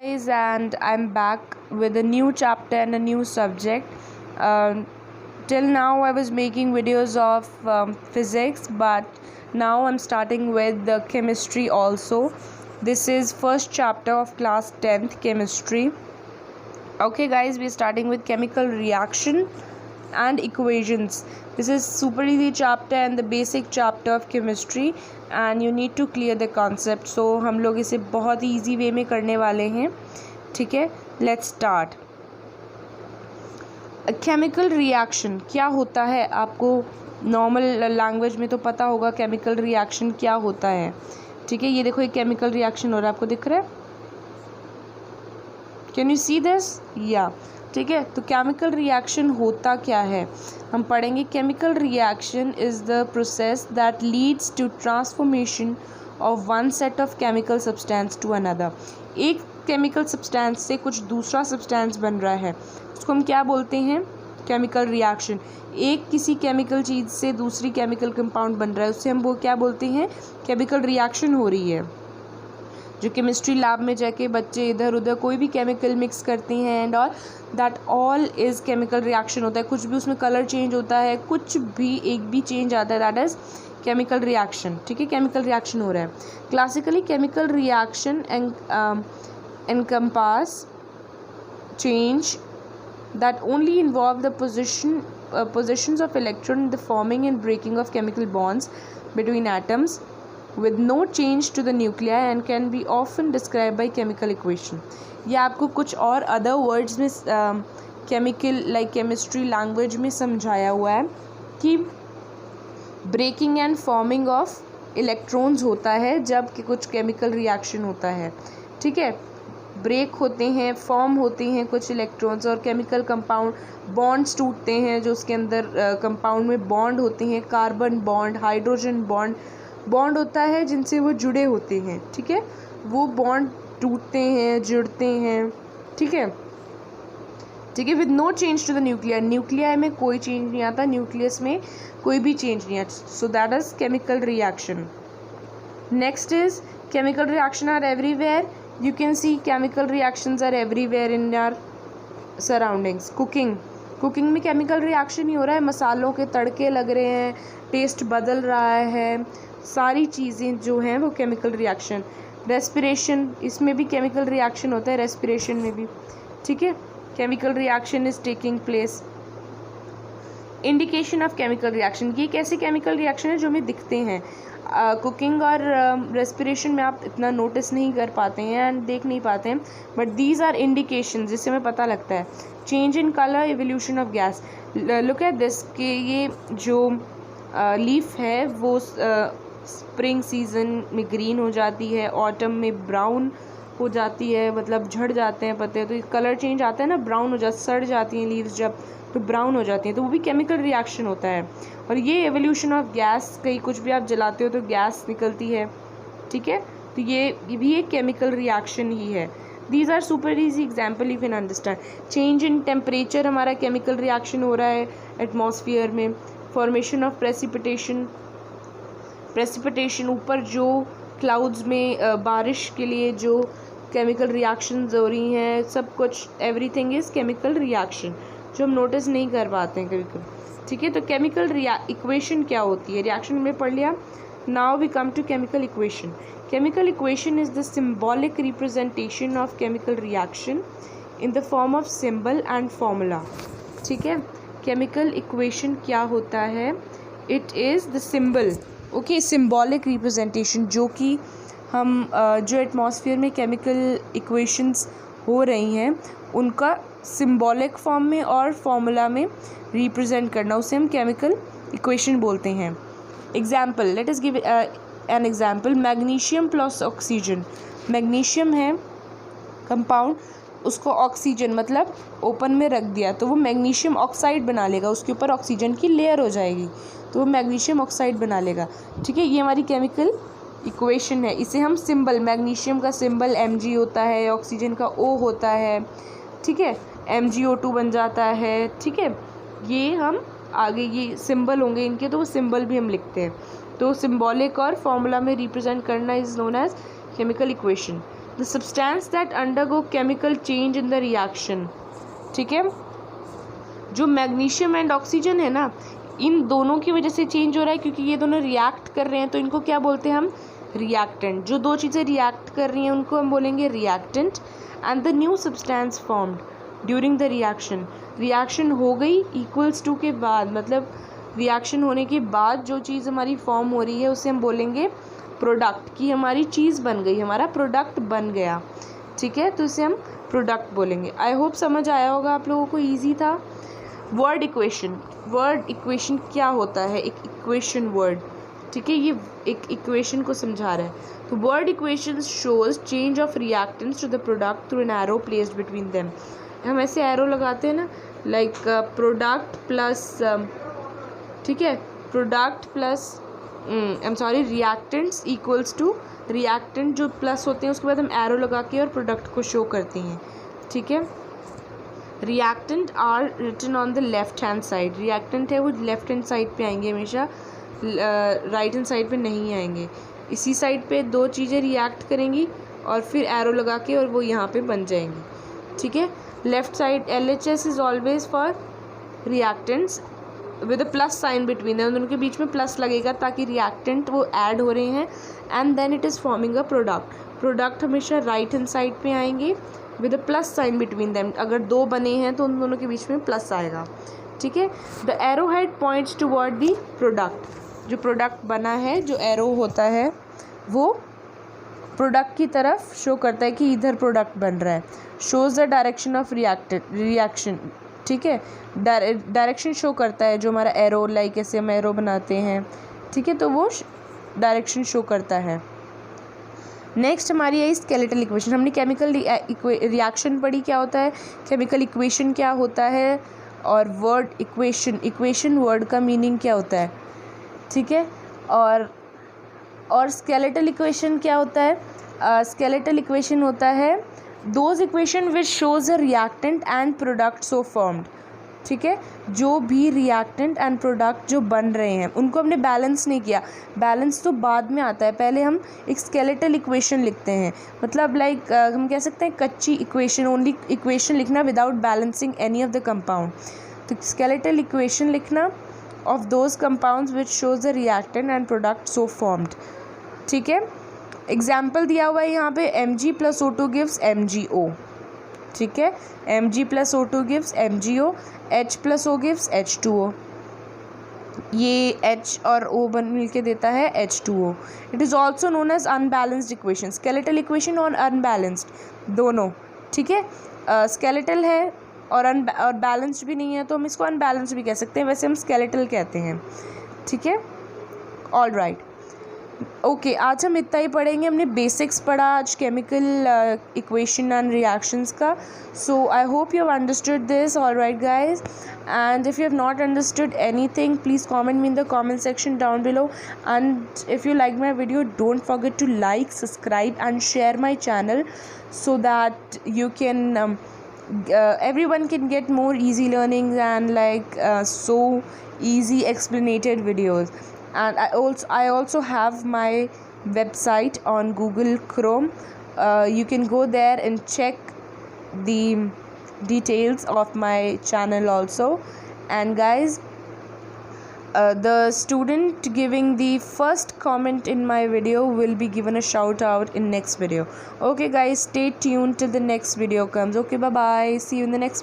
Guys, and I'm back with a new chapter and a new subject. Till now, I was making videos of physics, but now I'm starting with the chemistry also. This is first chapter of class 10th chemistry. Okay, guys, we're starting with chemical reaction and equations. This is super easy chapter and the basic chapter of chemistry, and you need to clear the concept. So हम लोग इसे बहुत ही easy way में करने वाले हैं. ठीक है, let's start. केमिकल रिएक्शन क्या होता है? आपको नॉर्मल लैंग्वेज में तो पता होगा केमिकल रिएक्शन क्या होता है. ठीक है, ये देखो, एक केमिकल रिएक्शन हो रहा है, आपको दिख रहा है? Can you see this? या ठीक है, तो केमिकल रिएक्शन होता क्या है हम पढ़ेंगे. Chemical reaction is the process that leads to transformation of one set of chemical substance to another. एक केमिकल सब्सटेंस से कुछ दूसरा सब्सटेंस बन रहा है, उसको हम क्या बोलते हैं? Chemical reaction. एक किसी केमिकल चीज़ से दूसरी केमिकल कंपाउंड बन रहा है, उससे हम वो क्या बोलते हैं? केमिकल रिएक्शन हो रही है. जो केमिस्ट्री लैब में जाके बच्चे इधर उधर कोई भी केमिकल मिक्स करते हैं and all, that all is chemical reaction होता है. कुछ भी उसमें कलर चेंज होता है, कुछ भी एक भी चेंज आता है, दैट इज़ केमिकल रिएक्शन. ठीक है, केमिकल रिएक्शन हो रहा है. Classically chemical reaction encompass change that only involve the positions of electron in the forming and breaking of chemical bonds between atoms with no change to the nuclei and can be often described by chemical equation. ये आपको कुछ और other words में chemical like chemistry language में समझाया हुआ है कि breaking and forming of electrons होता है जब कि कुछ केमिकल रिएक्शन होता है. ठीक है, ब्रेक होते हैं, फॉर्म होते हैं कुछ इलेक्ट्रॉन्स और केमिकल कंपाउंड बॉन्ड्स टूटते हैं जो उसके अंदर कंपाउंड में बॉन्ड होते हैं. कार्बन बॉन्ड, हाइड्रोजन बॉन्ड होता है जिनसे वो जुड़े होते हैं. ठीक है, वो बॉन्ड टूटते हैं, जुड़ते हैं. ठीक है, with no change to the nuclear. Nuclear में कोई चेंज नहीं आता, न्यूक्लियस में कोई भी चेंज नहीं आता. So that is chemical reaction. Next is chemical reaction are everywhere. You can see chemical reactions are everywhere in our surroundings. Cooking में केमिकल रिएक्शन ही हो रहा है. मसालों के तड़के लग रहे हैं, टेस्ट बदल रहा है, सारी चीज़ें जो हैं वो केमिकल रिएक्शन. रेस्पिरेशन, इसमें भी केमिकल रिएक्शन होता है, रेस्पिरेशन में भी. ठीक है, chemical reaction is taking place. Indication of chemical reaction, ये कैसे केमिकल रिएक्शन है जो हमें दिखते हैं. कुकिंग और रेस्पिरेशन में आप इतना नोटिस नहीं कर पाते हैं एंड देख नहीं पाते हैं, बट दीज आर इंडिकेशन जिससे हमें पता लगता है. Change in colour, evolution of gas. Look at this कि ये जो लीफ है वो स्प्रिंग सीजन में ग्रीन हो जाती है, ऑटम में ब्राउन हो जाती है, मतलब झड़ जाते हैं पत्ते, तो कलर चेंज आता है ना, ब्राउन हो जाती, सड़ जाती हैं लीव्स जब, तो ब्राउन हो जाती हैं, तो वो भी केमिकल रिएक्शन होता है. और ये एवोल्यूशन ऑफ गैस, कहीं कुछ भी आप जलाते हो तो गैस निकलती है. ठीक है, तो ये भी एक केमिकल रिएक्शन ही है. These are super easy example, you can understand. Change in temperature हमारा केमिकल रिएक्शन हो रहा है एटमॉस्फेयर में. फॉर्मेशन ऑफ प्रेसिपिटेशन ऊपर जो क्लाउड्स में बारिश के लिए जो केमिकल रिएक्शंस हो रही हैं, सब कुछ एवरीथिंग इज़ केमिकल रिएक्शन जो हम नोटिस नहीं कर पाते हैं कभी. ठीक है, तो केमिकल इक्वेशन क्या होती है? रिएक्शन हमने पढ़ लिया. Now we come to chemical equation. Chemical equation is the symbolic representation of chemical reaction in the form of symbol and formula. ठीक है, केमिकल इक्वेशन क्या होता है? It is the symbol, okay, symbolic representation जो कि हम जो atmosphere में केमिकल इक्वेशंस हो रही हैं उनका सिम्बॉलिक फॉर्म में और फॉर्मूला में रिप्रेजेंट करना, उसे हम केमिकल इक्वेशन बोलते हैं. Example, let us give an example. Magnesium plus oxygen. Magnesium है कंपाउंड, उसको ऑक्सीजन मतलब ओपन में रख दिया तो वो मैग्नीशियम ऑक्साइड बना लेगा, उसके ऊपर ऑक्सीजन की लेयर हो जाएगी तो वो मैग्नीशियम ऑक्साइड बना लेगा. ठीक है, ये हमारी केमिकल इक्वेशन है. इसे हम सिंबल, मैग्नीशियम का सिंबल Mg होता है, ऑक्सीजन का O होता है. ठीक है, MgO2 बन जाता है. ठीक है, ये हम आगे ये सिंबल होंगे इनके, तो वो सिंबल भी हम लिखते हैं. तो सिंबॉलिक और फॉर्मूला में रिप्रेजेंट करना is known as chemical equation. The substance that undergo chemical change in the reaction. ठीक है, जो मैग्नीशियम एंड ऑक्सीजन है ना, इन दोनों की वजह से चेंज हो रहा है क्योंकि ये दोनों रिएक्ट कर रहे हैं, तो इनको क्या बोलते हैं हम, रिएक्टेंट। जो दो चीज़ें रिएक्ट कर रही हैं उनको हम बोलेंगे reactant. And the new substance formed during the reaction, reaction हो गई इक्वल्स टू के बाद, मतलब रिएक्शन होने के बाद जो चीज़ हमारी फॉर्म हो रही है उसे हम बोलेंगे प्रोडक्ट, की हमारी चीज़ बन गई, हमारा प्रोडक्ट बन गया। ठीक है, तो इसे हम प्रोडक्ट बोलेंगे। आई होप समझ आया होगा आप लोगों को, ईजी था। वर्ड इक्वेशन, वर्ड इक्वेशन क्या होता है, एक इक्वेशन वर्ड। ठीक है, ये एक इक्वेशन को समझा रहा है। तो word equation shows change of reactants to the product through an arrow placed between them. हम ऐसे एरो लगाते हैं ना, लाइक प्रोडक्ट प्लस, ठीक है, product plus I am sorry reactants equals to, reactant जो प्लस होते हैं उसके बाद हम एरो लगा के और प्रोडक्ट को शो करते हैं। ठीक है, reactant are written on the left hand side, reactant है वो लेफ्ट हैंड साइड पे आएंगे हमेशा, राइट हैंड साइड पे नहीं आएंगे। इसी साइड पे दो चीज़ें रिएक्ट करेंगी और फिर एरो लगा के और वो यहाँ पे बन जाएंगी। ठीक है, left side LHS is always for reactants with a plus sign between them, दोनों के बीच में प्लस लगेगा ताकि रिएक्टेंट वो ऐड हो रहे हैं। And then it is forming a product, product हमेशा राइट हैंड साइड पे आएंगे with a plus sign between them, अगर दो बने हैं तो उन दोनों के बीच में प्लस आएगा। ठीक है, the arrow head points toward the product, जो प्रोडक्ट बना है, जो एरो होता है वो प्रोडक्ट की तरफ शो करता है कि इधर प्रोडक्ट बन रहा है। Shows the direction of reaction. ठीक है, डायरेक्शन शो करता है जो हमारा एरो, लाइक ऐसे हम एरो बनाते हैं। ठीक है, तो वो डायरेक्शन शो करता है। नेक्स्ट हमारी है स्केलेटल इक्वेशन। हमने केमिकल रिएक्शन पढ़ी, क्या होता है, केमिकल इक्वेशन क्या होता है, और वर्ड इक्वेशन, इक्वेशन वर्ड का मीनिंग क्या होता है। ठीक है, और स्केलेटल इक्वेशन क्या होता है, स्केलेटल इक्वेशन होता है those equation which shows a reactant and product so formed. ठीक है, जो भी रिएक्टेंट एंड प्रोडक्ट जो बन रहे हैं उनको हमने बैलेंस नहीं किया, बैलेंस तो बाद में आता है, पहले हम एक स्केलेटल इक्वेशन लिखते हैं, मतलब लाइक हम कह सकते हैं कच्ची इक्वेशन, ओनली इक्वेशन लिखना without balancing any of the compound. तो स्केलेटल इक्वेशन लिखना of those compounds which shows the reactant and product so formed. ठीक है, एग्जाम्पल दिया हुआ है यहाँ पे, Mg + O2 गिव्स MgO। ठीक है, Mg + O2 gives MgO, H + O gives H2O, ये H और O बन मिलके देता है H2O। It is also known as unbalanced equation, skeletal equation और अनबैलेंस्ड दोनों। ठीक है, स्केलेटल है और बैलेंस्ड भी नहीं है तो हम इसको अनबैलेंस्ड भी कह सकते हैं, वैसे हम स्केलेटल कहते हैं। ठीक है, ऑल राइट, ओके, आज हम इतना ही पढ़ेंगे। हमने बेसिक्स पढ़ा आज केमिकल इक्वेशन एंड रिएक्शंस का। So I hope you have understood this, all right guys, and if you have not understood anything please comment me in the comment section down below, and if you like my video don't forget to like, subscribe and share my channel so that you can everyone can get more easy learnings and like so easy explanated videos. And I also have my website on Google Chrome. You can go there and check the details of my channel also. And guys, the student giving the first comment in my video will be given a shout out in next video. Okay guys, stay tuned till the next video comes. Okay, bye bye, see you in the next video.